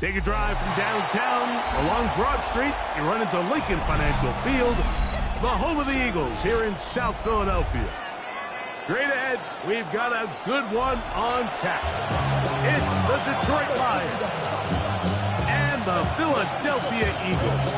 Take a drive from downtown along Broad Street. You run into Lincoln Financial Field, the home of the Eagles here in South Philadelphia. Straight ahead, we've got a good one on tap. It's the Detroit Lions and the Philadelphia Eagles.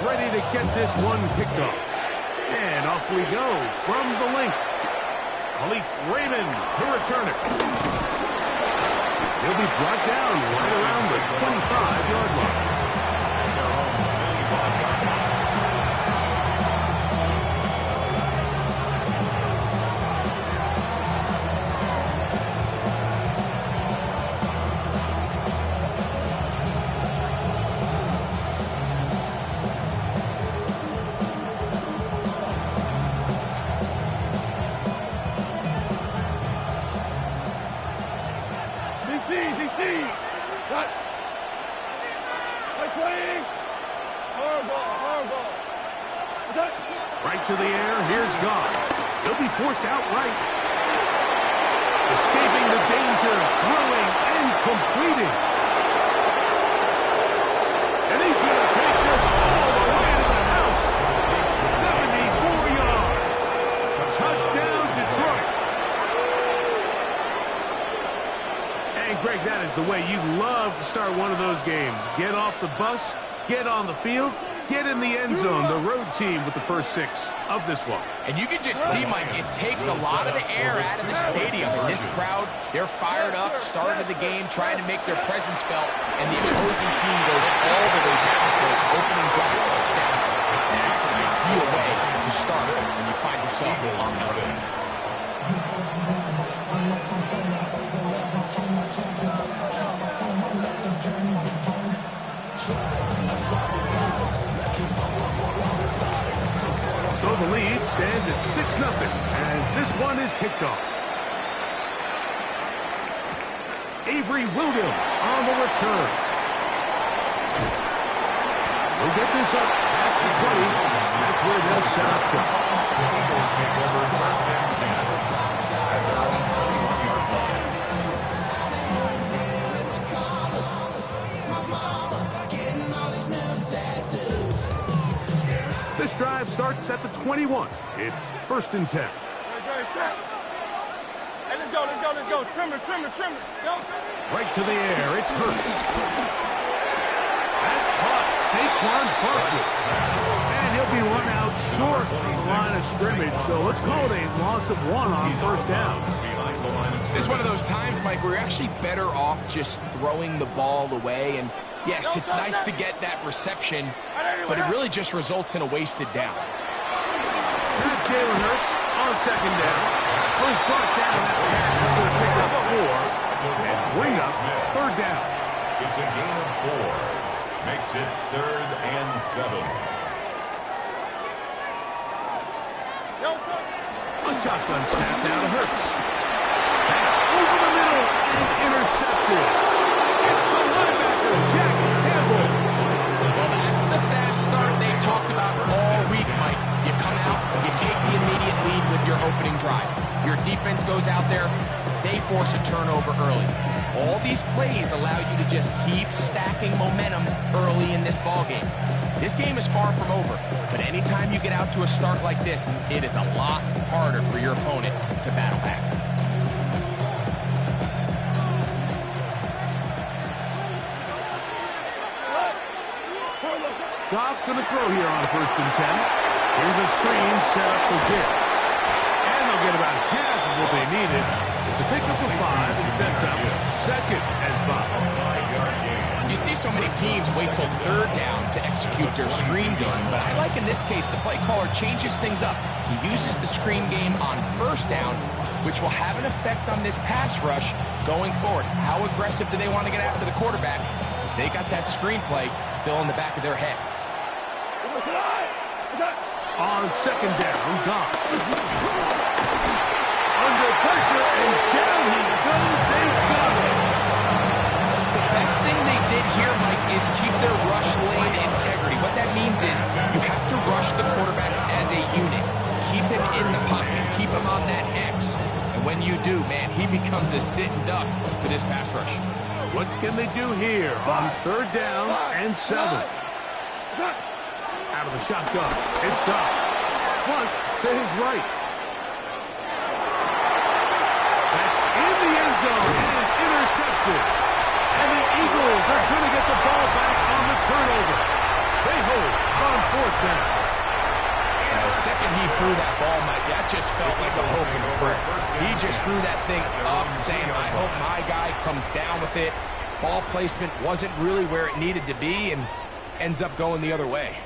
Ready to get this one kicked off. And off we go from the link. Khalif Raymond to return it. He'll be brought down right around the 25-yard line. Right to the air, here's God. He'll be forced outright. Escaping the danger, throwing and completing. And he's going to take this all the way to the house. 74 yards. Touchdown, Detroit. And Greg, that is the way you love to start one of those games. Get off the bus, get on the field, get in the end zone. The road team with the first 6 of this one. And you can just see, Mike, it takes a lot of the air out of the stadium. And this crowd, they're fired up, started the game, trying to make their presence felt. And the opposing team goes all the way down for an opening drive touchdown. That's an ideal way to start when you find yourself on the road. So the lead stands at 6-0 as this one is kicked off. Avery Williams on the return. We'll get this up past the 20. That's where they'll set up shop. Eagles take over first and 10 at their own 21-yard line. This drive starts at the 21. It's 1st and 10. Hey, let's go. Trim it. Go. Right to the air. It's Hurts. That's caught. Saquon Barkley. And he'll be run out short on the line of scrimmage. So let's call it a loss of 1 on 1st down. It's one of those times, Mike, where you're actually better off just throwing the ball away. And yes, it's nice to get that reception, but it really just results in a wasted down. Here's Jalen Hurts on 2nd down. He's brought down that pass. He's going to pick up 4 and bring up 3rd down. It's a gain of 4. Makes it 3rd and 7. A shotgun snap now to Hurts. That's over the middle and intercepted. It's the linebacker, Jack Campbell. Well, that's the fast start they talked about all week, Mike. You come out, you take the immediate lead with your opening drive. Your defense goes out there, they force a turnover early. All these plays allow you to just keep stacking momentum early in this ballgame. This game is far from over, but anytime you get out to a start like this, it is a lot harder for your opponent to battle back. Goff going to throw here on 1st and 10. Here's a screen set up for Gibbs. And they'll get about half of what they needed. It's a pickup of 5 and sets up 2nd and 5. You see so many teams wait till 3rd down to execute their screen game, but I like in this case the play caller changes things up. He uses the screen game on 1st down, which will have an effect on this pass rush going forward. How aggressive do they want to get after the quarterback? Because they got that screenplay still in the back of their head. On 2nd down, Goff. under pressure, and down he goes. They got him. The best thing they did here, Mike, is keep their rush lane integrity. What that means is you have to rush the quarterback as a unit. Keep him in the pocket. Keep him on that X. And when you do, man, he becomes a sitting duck for this pass rush. What can they do here on 3rd down and 7? Out of the shotgun. It's Goff. Flush to his right. That's in the end zone and intercepted. And the Eagles are going to get the ball back on the turnover. They hold on 4th down. The second he threw that ball, Mike, that just felt like a hope and a prayer. He just threw that thing up saying, I hope my guy comes down with it. Ball placement wasn't really where it needed to be and ends up going the other way.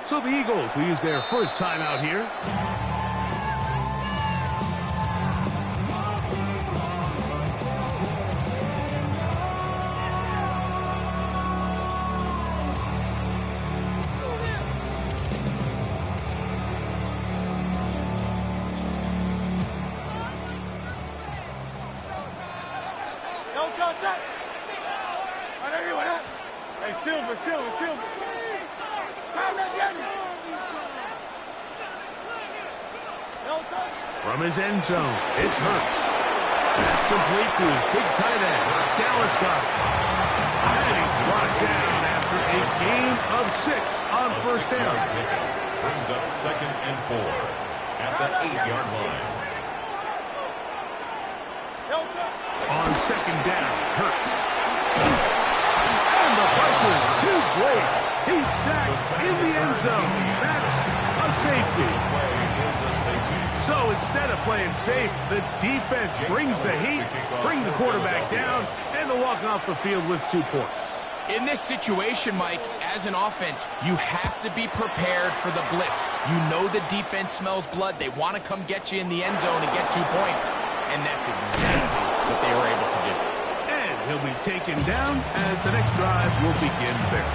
So the Eagles will use their first timeout here. Don't touch that. Hey, Silver. From his end zone, it's Hurts. That's complete to his big tight end, Dallas Goedert. And he's brought down after a gain of 6 on 1st down. Brings up 2nd and 4 at the 8-yard line. On 2nd down, Hurts. And the pressure too great. He's sacked in the end zone. That's a safety. So instead of playing safe, the defense brings the heat, bring the quarterback down, and they'll walk off the field with 2 points. In this situation, Mike, as an offense, you have to be prepared for the blitz. You know the defense smells blood. They want to come get you in the end zone and get 2 points, and that's exactly what they were able to do. And he'll be taken down as the next drive will begin there.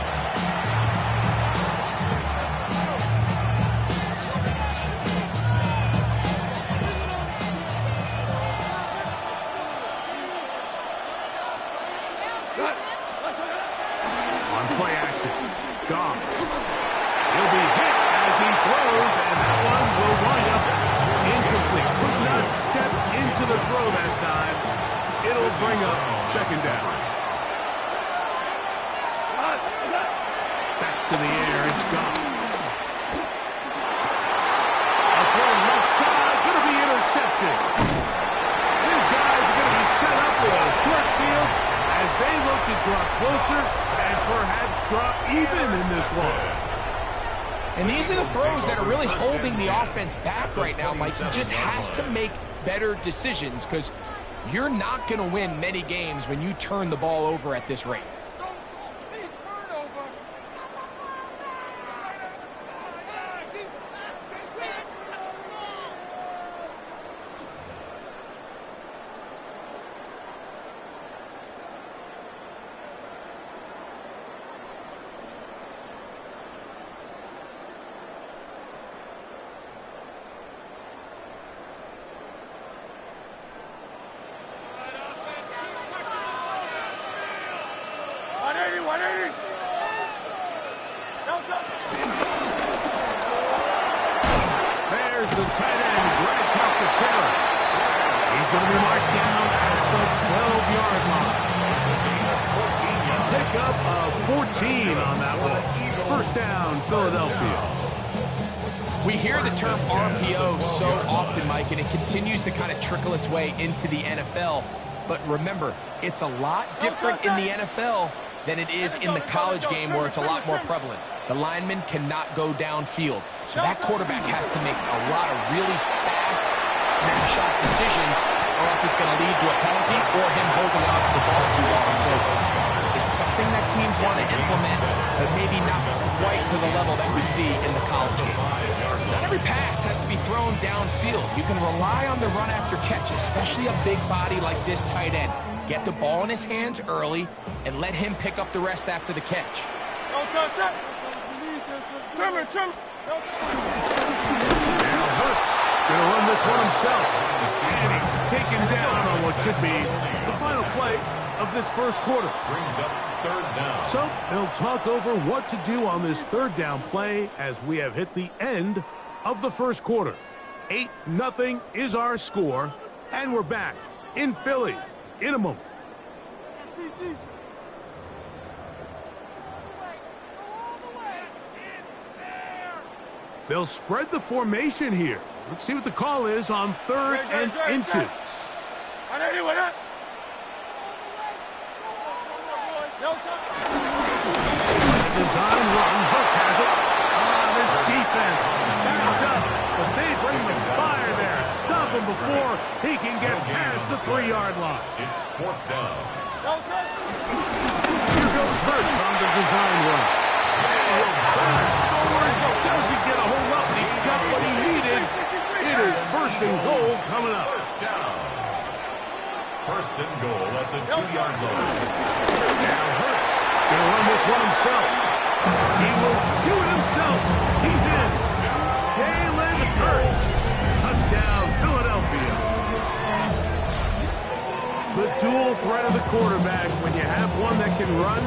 Play action. Goff. He'll be hit as he throws, and that one will wind up incomplete. Could not step into the throw that time. It'll bring up 2nd down. Back to the air. It's Goff. A throw left side. Going to be intercepted. These guys are going to be set up with a short field as they look to draw closer and perhaps draw even in this one. And these are the throws that are really holding the offense back right now, Mike. He just has to make better decisions because you're not going to win many games when you turn the ball over at this rate. There's the tight end, Greg Calcaterra. He's going to be marked down at the 12-yard line. Pick up of 14 on that one. 1st down, Philadelphia. We hear the term RPO so often, Mike, and it continues to kind of trickle its way into the NFL. But remember, it's a lot different in the NFL than it is in the college game where it's a lot more prevalent. The lineman cannot go downfield. So that quarterback has to make a lot of really fast snapshot decisions or else it's going to lead to a penalty or him holding on to the ball too long. So it's It's something that teams want to implement, but maybe not quite to the level that we see in the college game. Not every pass has to be thrown downfield. You can rely on the run after catch, especially a big body like this tight end. Get the ball in his hands early and let him pick up the rest after the catch. Trimmer. Now Hurts going to run this one himself. And he's taken down on what should be the final play of this first quarter. Brings up third down. So they'll talk over what to do on this third down play as we have hit the end of the first quarter. 8-0 is our score, and we're back in Philly in a moment. They'll spread the formation here. Let's see what the call is on third and inches. Design run. Hurts has it. This defense backed up, but they bring the fire there. Stop him before he can get past the 3-yard line. It's fourth down. Here goes Hurts on the design run. Doesn't get a whole lot, but he got what he needed. It is first and goal coming up. First down. First and goal at the 2-yard line. Now Hurts going to run this one himself. He will do it himself. He's in. Jalen Hurts. Touchdown, Philadelphia. The dual threat of the quarterback. When you have one that can run,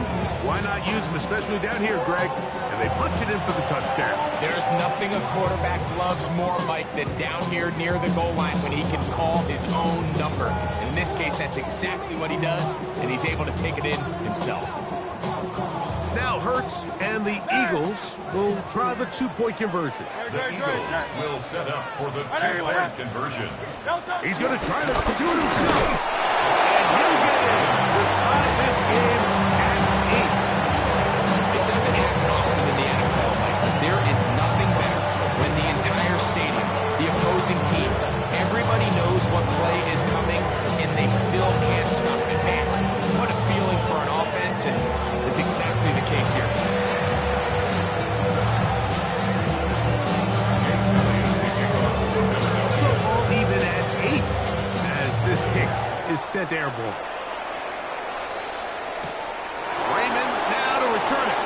why not use him, especially down here, Greg? And they punch it in for the touchdown. There's nothing a quarterback loves more, Mike, than down here near the goal line when he can call his own number. And in this case, that's exactly what he does, and he's able to take it in himself. Now Hurts and the Eagles will try the 2-point conversion. The Eagles will set up for the 2-point conversion. He's going to try to do it himself. And he'll get it to tie this game at 8. It doesn't happen often in the NFL, Mike, but there is nothing better when the entire stadium, the opposing team, everybody knows what play is coming, and they still can't stop it. Man, what a feeling for an offense, and it's exactly the case here. So all even at 8 as this kick is sent airborne. Raymond now to return it.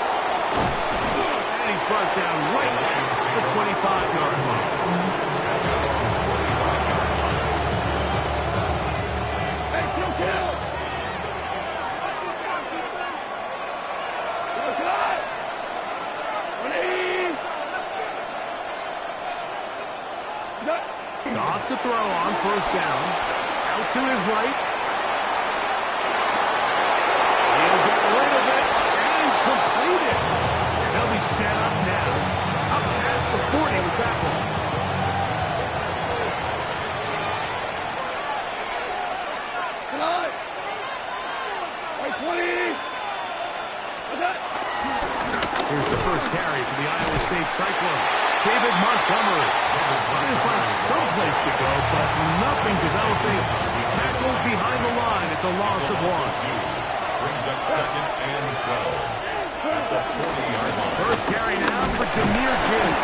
And he's brought down right at the 25-yard line. Off to throw on first down. Out to his right. He'll get rid of it and complete it. And they'll be set up now. Up past the 40 with that one. Here's the first carry for the Iowa State Cyclone. David Montgomery trying to find some place to go, but nothing developing. Tackled behind the line. It's a loss of 1. Brings up second and 12 at the 40-yard line. First carry now for Demir Gibbs.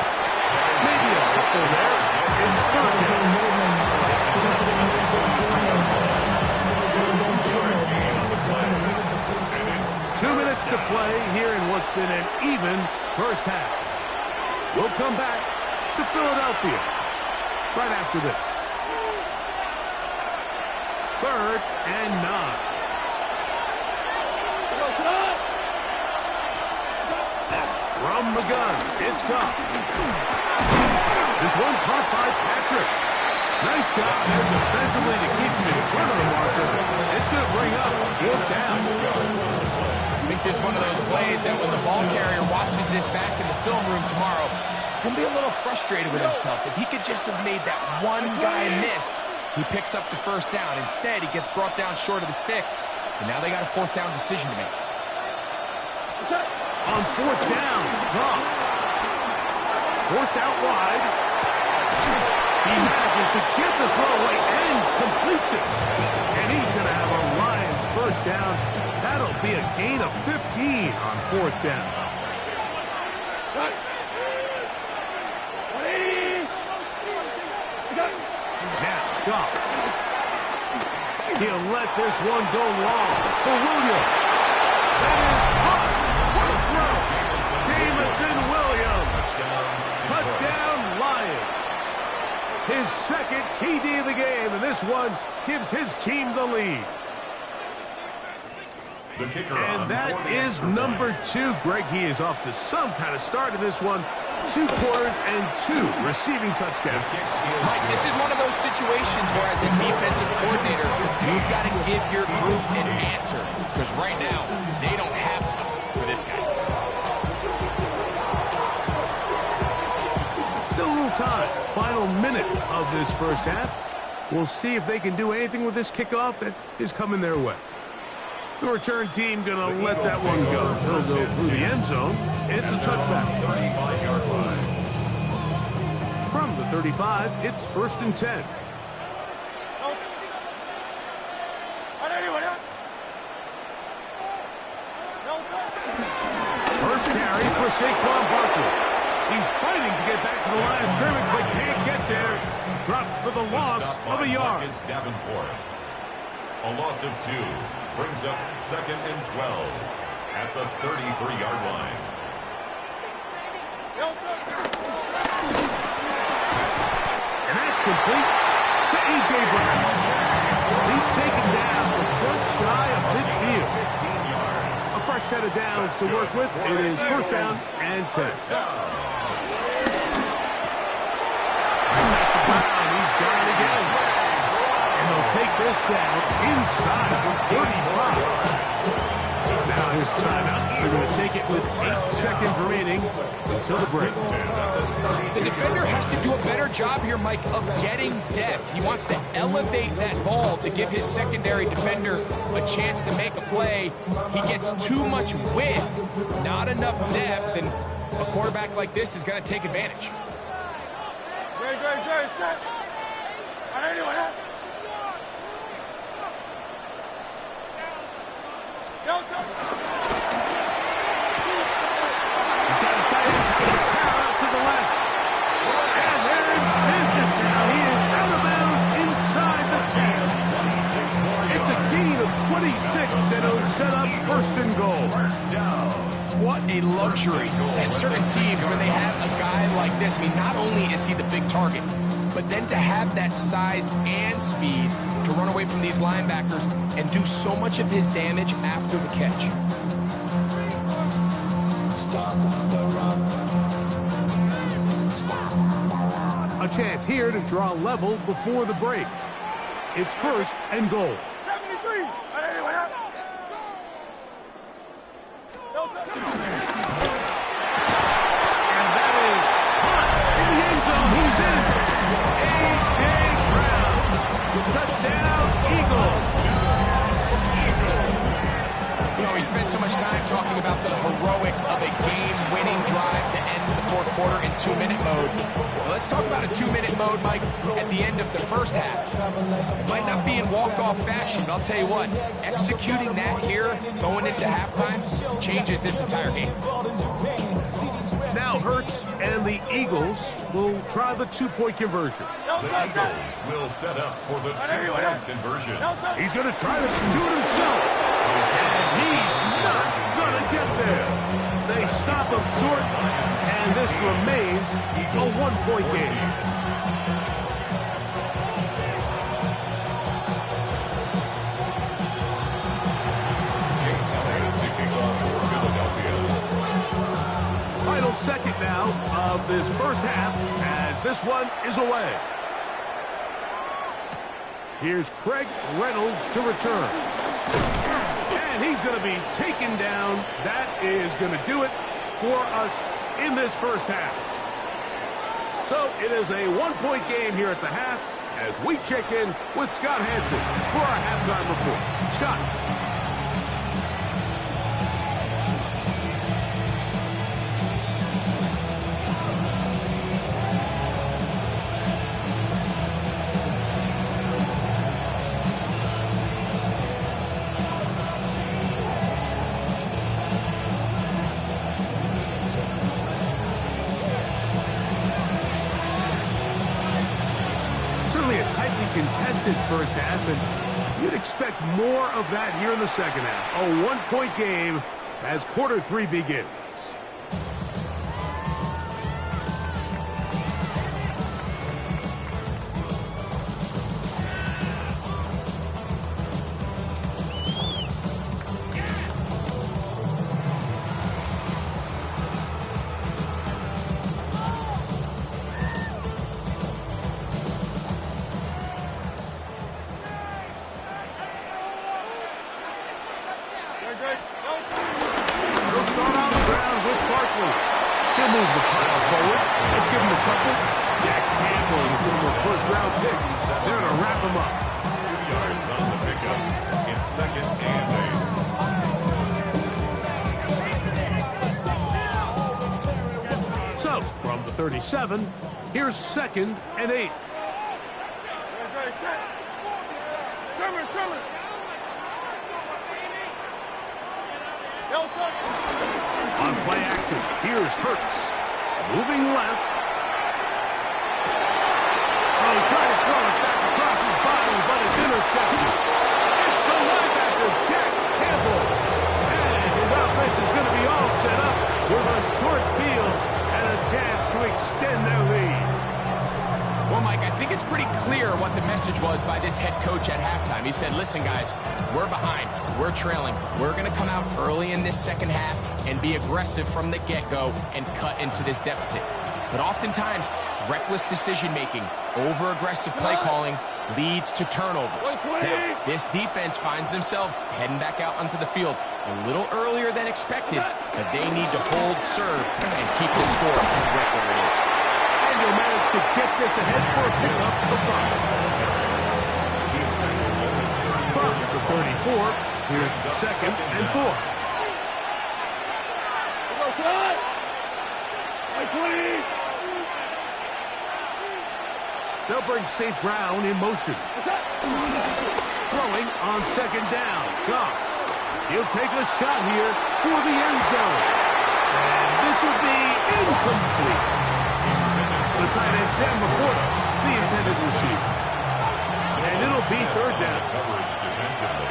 Maybe a couple there. It's third down. 2 minutes to play here in what's been an even first half. We'll come back to Philadelphia right after this. 3rd and 9. From the gun, it's Goff. This one caught by Patrick. Nice job there defensively to keep him in front of the marker. It's going to bring up 4th down. I think this is one of those plays that when the ball carrier watches this back in the film room tomorrow, he's going to be a little frustrated with himself. If he could just have made that one guy miss, he picks up the first down. Instead, he gets brought down short of the sticks, and now they got a 4th down decision to make. On 4th down, Goff. Forced out wide. He manages to get the throw away and completes it. And he's going to have a Lions first first down. That'll be a gain of 15 on fourth down. Now, Goff. He'll let this one go long for Williams. That is caught. What a throw. Jameson Williams. Touchdown, Lions. His second TD of the game, and this one gives his team the lead. And that is number 2. Greg, he is off to some kind of start in this one. 2 quarters and 2 receiving touchdowns. Mike, this is one of those situations where as a defensive coordinator, you've got to give your group an answer. Because right now, they don't have one for this guy. Still a little time. Final minute of this first half. We'll see if they can do anything with this kickoff that is coming their way. The return team going to let that one go. He'll go through the end zone. It's a touchback. 35-yard line. From the 35, it's 1st and 10. First carry for Saquon Barkley. He's fighting to get back to the line of scrimmage, but can't get there. Dropped for the loss of a yard. Davenport. A loss of 2 brings up 2nd and 12 at the 33-yard line. And that's complete to A.J. Brown. He's taken down just shy of midfield. A fresh set of downs to work with. It is 1st down and 10. He's got it again. And they'll take this down inside the 35. Now his timeout. They're going to take it with 8 seconds remaining until the break. The defender has to do a better job here, Mike, of getting depth. He wants to elevate that ball to give his secondary defender a chance to make a play. He gets too much width, not enough depth, and a quarterback like this is going to take advantage. And it'll set up 1st and goal. What a luxury. There's certain teams when they have a guy like this, I mean, not only is he the big target, but then to have that size and speed to run away from these linebackers and do so much of his damage after the catch. A chance here to draw level before the break. It's 1st and goal. Touchdown, Eagles. You know, we spent so much time talking about the heroics of a game-winning drive to end the 4th quarter in 2-minute mode. Well, let's talk about a 2-minute mode, Mike, at the end of the first half. It might not be in walk-off fashion, but I'll tell you what, executing that here, going into halftime, changes this entire game. Now Hurts and the Eagles will try the 2-point conversion. The Eagles will set up for the 2-point conversion. He's going to try to do it himself. And he's not going to get there. They stop him short, and this remains a 1-point game. Final second now of this first half as this one is away. Here's Craig Reynolds to return. And he's going to be taken down. That is going to do it for us in this first half. So it is a 1-point game here at the half as we check in with Scott Hansen for our halftime report. Scott. contested first half, and you'd expect more of that here in the second half. A one-point game as quarter 3 begins. They'll start on the ground with Barkley. He'll move the pile forward. Let's give him a couple. Jack Campbell, the former first-round pick. They're going to wrap him up. 2 yards on the pickup. It's 2nd and 8. So, from the 37, here's 2nd and 8. On play action, here's Hurts. Moving left. Oh, he tried to throw it back across his body, but it's intercepted. It's the linebacker, Jack Campbell. And his offense is going to be all set up with a short field and a chance to extend their lead. Well, Mike, I think it's pretty clear what the message was by this head coach at halftime. He said, listen, guys, we're behind. We're trailing. We're going to come out early in this second half and be aggressive from the get-go and cut into this deficit. But oftentimes, reckless decision-making, over-aggressive play calling leads to turnovers. Now, this defense finds themselves heading back out onto the field a little earlier than expected, but they need to hold serve and keep the score right where it is. And they'll manage to get this ahead for a pickup of 5. From the 34, here's 2nd and 4. They'll bring St. Brown in motion. Throwing on 2nd down. Goff. He'll take a shot here for the end zone. And this will be incomplete. The tight end, Sam Laporta, the intended receiver. And it'll be 3rd down. Coverage defensively.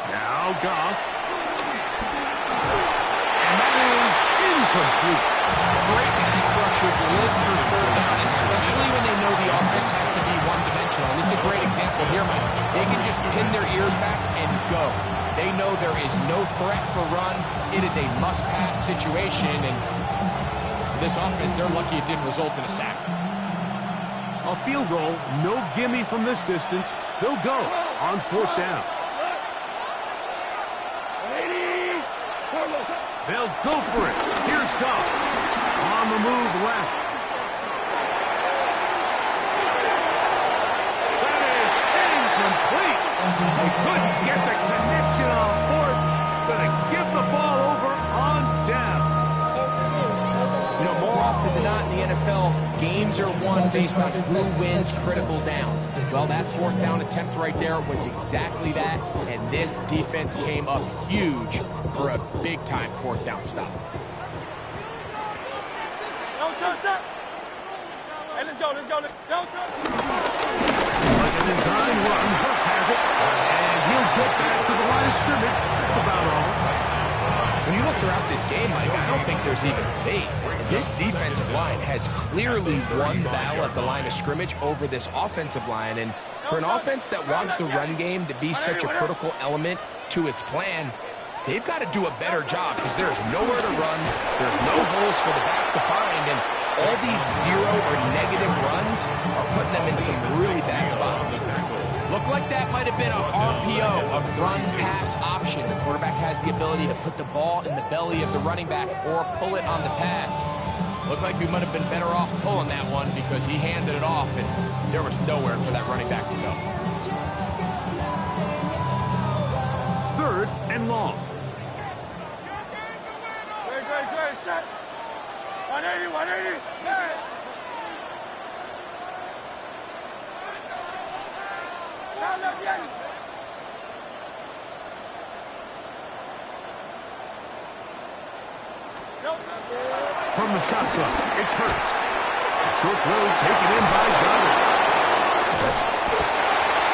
Now Goff. And that is incomplete. Great pass rushers live for 3rd down, especially when they know the offense has to be one-dimensional. This is a great example here, Mike. They can just pin their ears back and go. They know there is no threat for run. It is a must-pass situation, and for this offense, they're lucky it didn't result in a sack. A field goal, no gimme from this distance. They'll go on 4th down. They'll go for it. Here's Goff. On the move left. That is incomplete. They couldn't get the connection on 4th. Gonna give the ball over on down. You know, more often than not in the NFL, games are won based on who wins critical downs. Well, that 4th down attempt right there was exactly that, and this defense came up huge for a big-time 4th down stop. Hey, let's go. Like a design run, Hurts has it, and he'll get back to the line of scrimmage. That's about all. When you look throughout this game, Mike, I don't think there's even debate. This defensive line has clearly won the battle at the line of scrimmage over this offensive line, and for an offense that wants the run game to be such a critical element to its plan, they've got to do a better job because there's nowhere to run, there's no holes for the back to find, and all these 0 or negative runs are putting them in some really bad spots. Looked like that might have been a RPO, a run-pass option. The quarterback has the ability to put the ball in the belly of the running back or pull it on the pass. Looked like we might have been better off pulling that one because he handed it off, and there was nowhere for that running back to go. 3rd and long. Great, set. 180. From the shotgun, it's Hurts. A short throw taken in by Goddard.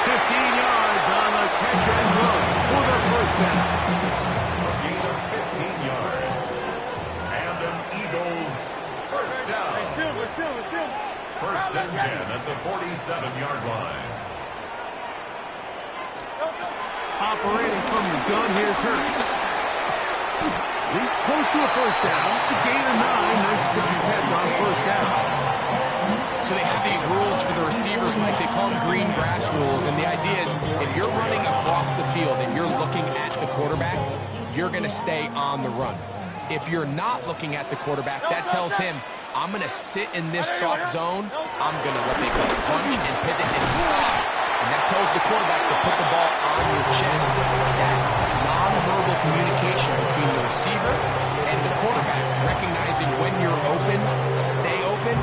15 yards on the catch and run for the first down. A gain of 15 yards. And an Eagles first down. First and 10 at the 47-yard line. Operating from the gun, here's Hurts. He's close to a first down. The gain of 9. Nice put your catch on first down. So they have these rules for the receivers, Mike. They call them green grass rules. And the idea is if you're running across the field and you're looking at the quarterback, you're going to stay on the run. If you're not looking at the quarterback, that tells him, I'm going to sit in this soft zone. I'm going to what they call punch and pivot and stop. And that tells the quarterback to put the ball on your chest. That non-verbal communication between the receiver and the quarterback, recognizing when you're open, stay open,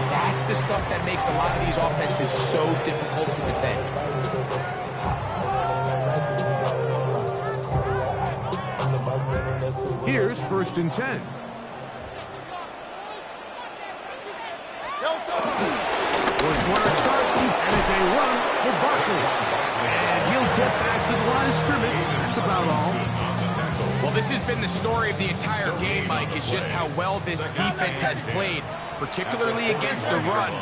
that's the stuff that makes a lot of these offenses so difficult to defend. Here's first and 10. Corner starts, and it's a run for Barkley. And he'll get back to the line of scrimmage. That's about all. Well, this has been the story of the entire game, Mike. It's just how well this defense has played, particularly against the run.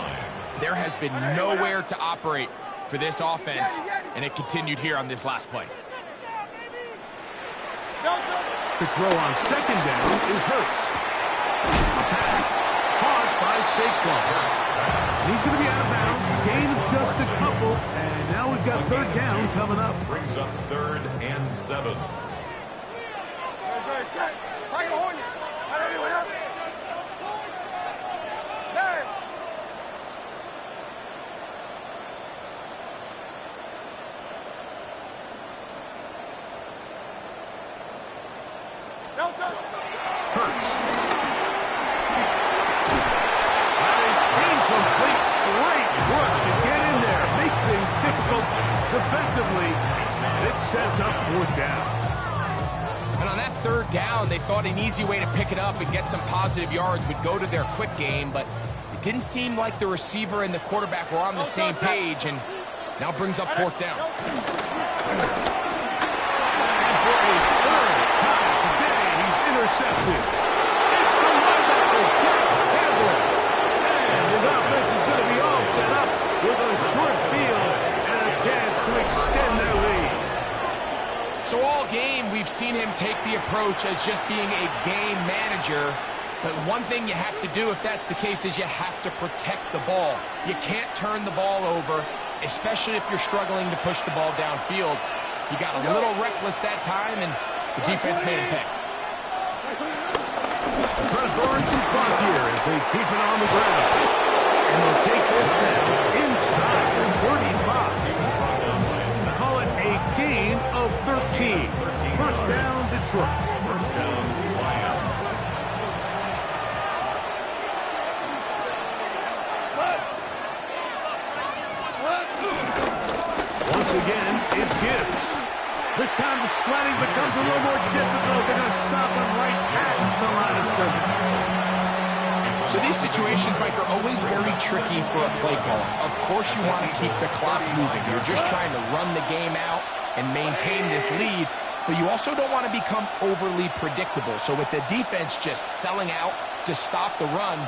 There has been nowhere to operate for this offense, and it continued here on this last play. To throw on second down is Hurts. A pass caught by Saquon. He's going to be out of bounds. Gain of just a couple, and now we've got third down coming up. Brings up 3rd and 7. Hurts. That is incomplete. Great work to get in there, make things difficult defensively. It sets up fourth down. And on that third down, they thought an easy way to pick it up and get some positive yards would go to their quick game, but it didn't seem like the receiver and the quarterback were on the same page, and now brings up fourth down. Intercepted. It's the linebacker, Jack Edwards. And his offense is going to be all set up with a short field and a chance to extend their lead. So all game, we've seen him take the approach as just being a game manager. But one thing you have to do, if that's the case, is you have to protect the ball. You can't turn the ball over, especially if you're struggling to push the ball downfield. He got a little reckless that time, and the defense made him pay. Trying to burn some clock here as they keep it on the ground. And they'll take this down inside the 35. Call it a gain of 13. First down, Detroit. First down, Lions. Once again, it's Gibbs. This time the sliding becomes a little more difficult. They're going to stop him right at the line of scrimmage. So these situations, Mike, are always very tricky for a play caller. Of course you want to keep the clock moving. You're just trying to run the game out and maintain this lead, but you also don't want to become overly predictable. So with the defense just selling out to stop the run,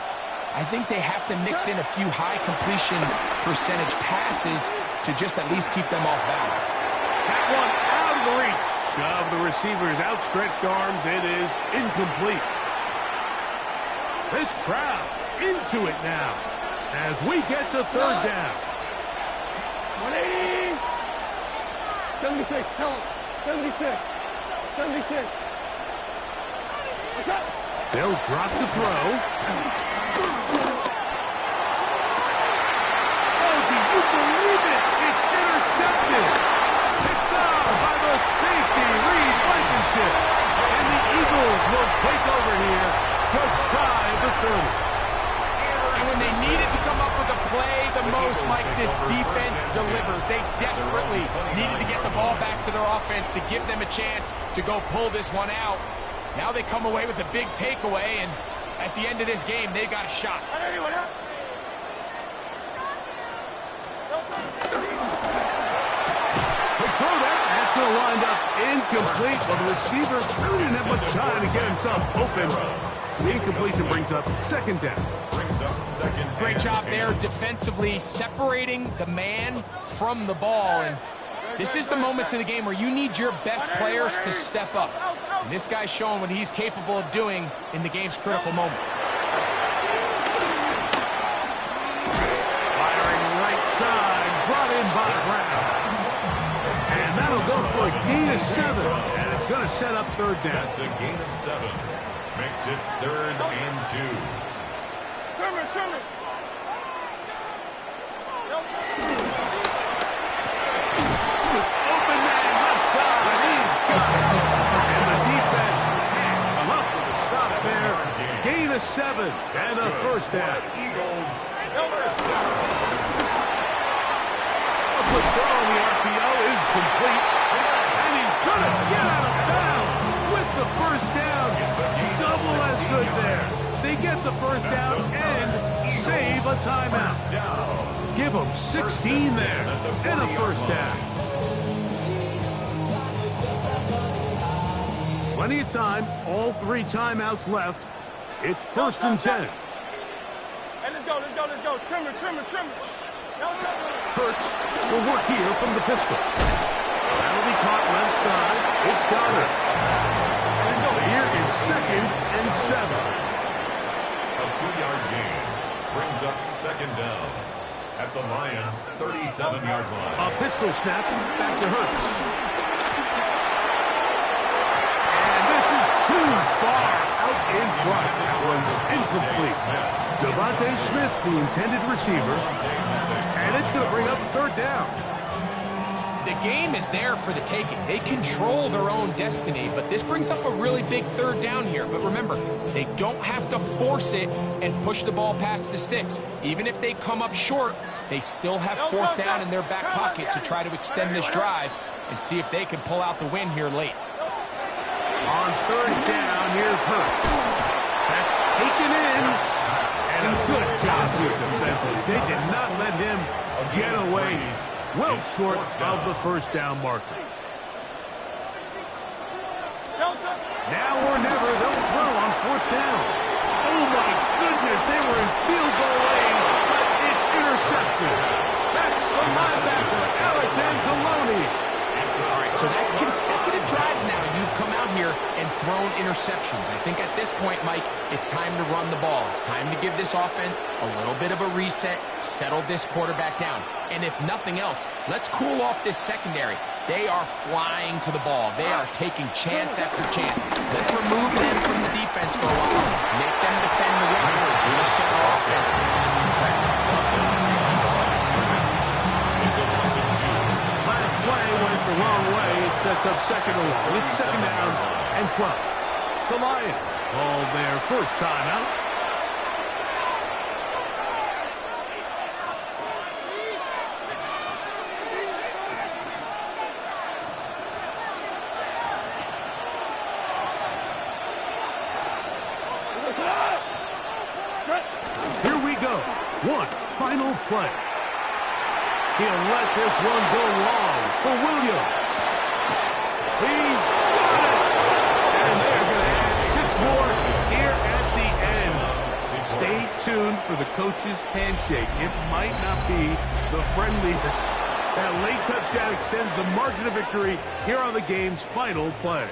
I think they have to mix in a few high completion percentage passes to just at least keep them off balance. That one out of the reach of the receiver's outstretched arms. It is incomplete. This crowd into it now as we get to third down. 180. 76. Tell him. 76. 76. What's up? They'll drop to throw. Oh, do you believe it? It's intercepted. Picked up by the safety, Reed Blankenship. And the Eagles will take over here just shy of the 30. And when they needed to come up with a play the most, Mike, this defense delivers. They desperately needed to get the ball back to their offense to give them a chance to go pull this one out. Now they come away with a big takeaway, and at the end of this game, they've got a shot. Throw that. That's going to wind up incomplete. Well, the receiver really didn't have much time to get himself open. So the incompletion brings up second down. Great job there defensively, separating the man from the ball. And this is the moments in the game where you need your best players to step up. And this guy's showing what he's capable of doing in the game's critical moment. Firing right side, brought in by Brown. And that'll go for a gain of 7. And it's going to set up third down. That's a gain of 7. Makes it 3rd and 2. Open man, left side. He's got it. And the defense can't come up with a stop there. Gain of 7 and a first down. Eagles, first down. A good throw on the RPO is complete. And he's going to get out of bounds with the first down. Double as good there. They get the first down and save a timeout. Give them 16 there and a first down. Plenty of time. All 3 timeouts left. It's 1st and 10. Hey, let's go. Trimmer. Hurts will work here from the pistol. That'll be caught left side. It's Goddard. Here is 2nd and 7. A 2-yard gain brings up 2nd down at the Lions' 37-yard line. A pistol snap back to Hurts. And this is too far out in front. That one's incomplete. Devontae Smith, the intended receiver. And it's going to bring up 3rd down. The game is there for the taking. They control their own destiny, but this brings up a really big 3rd down here. But remember, they don't have to force it and push the ball past the sticks. Even if they come up short, they still have 4th down in their back pocket to try to extend this drive and see if they can pull out the win here late. On 3rd down, here's Hurts. That's taken in. And a good job here defensively. They did not let him get away. Well short of the first down marker. Now or never, they'll throw on 4th down. Oh my goodness, they were in field goal range, but it's interception. That's the linebacker, Alex Anzalone. All right, so that's consecutive drives now. You've come out here and thrown interceptions. I think at this point, Mike, it's time to run the ball. It's time to give this offense a little bit of a reset, settle this quarterback down. And if nothing else, let's cool off this secondary. They are flying to the ball. They are taking chance after chance. Let's remove them from the defense for a while. Make them defend the run. Let's get our offense on track. Last play went the wrong way. It sets up 2nd and long. It's 2nd down and 12. The Lions call their first timeout. Here we go. One final play. He'll let this one go long for Williams. He's got it! And they're going to add 6 more here at the end. Stay tuned for the coach's handshake. It might not be the friendliest. That late touchdown extends the margin of victory here on the game's final play.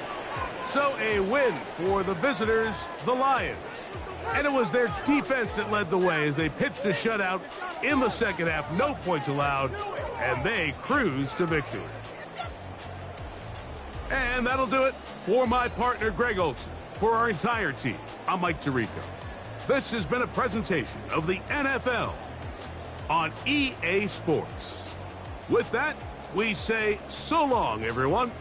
So a win for the visitors, the Lions. And it was their defense that led the way as they pitched a shutout in the second half. No points allowed, and they cruised to victory. And that'll do it for my partner, Greg Olson. For our entire team, I'm Mike Tirico. This has been a presentation of the NFL on EA Sports. With that, we say so long, everyone.